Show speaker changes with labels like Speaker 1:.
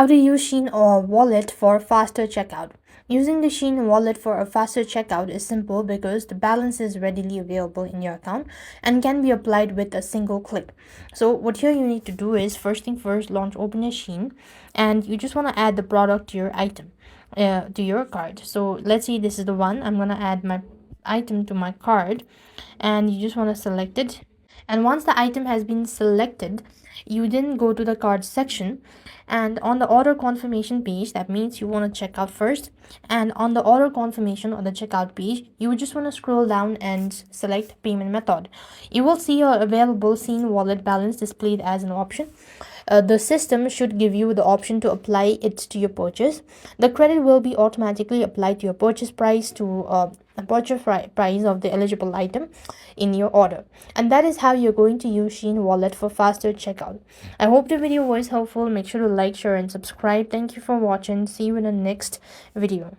Speaker 1: How to use Shein or wallet for faster checkout. Using the Shein wallet for a faster checkout is simple because the balance is readily available in your account and can be applied with a single click. So what here you need to do is, first thing first, open your Shein, and you just want to add the product to your item, to your card. So let's see, this is the one. I'm gonna add my item to my card, and you just want to select it. And once the item has been selected, you then go to the card section, and on the order confirmation page, that means you want to check out first, and on the order confirmation or the checkout page, you just want to scroll down and select payment method. You will see your available Shein wallet balance displayed as an option. The system should give you the option to apply it to your purchase. The credit will be automatically applied to your purchase price, to the price of the eligible item in your order. And that is how you're going to use Shein wallet for faster checkout. I hope the video was helpful. Make sure to like, share, and subscribe. Thank you for watching. See you in the next video.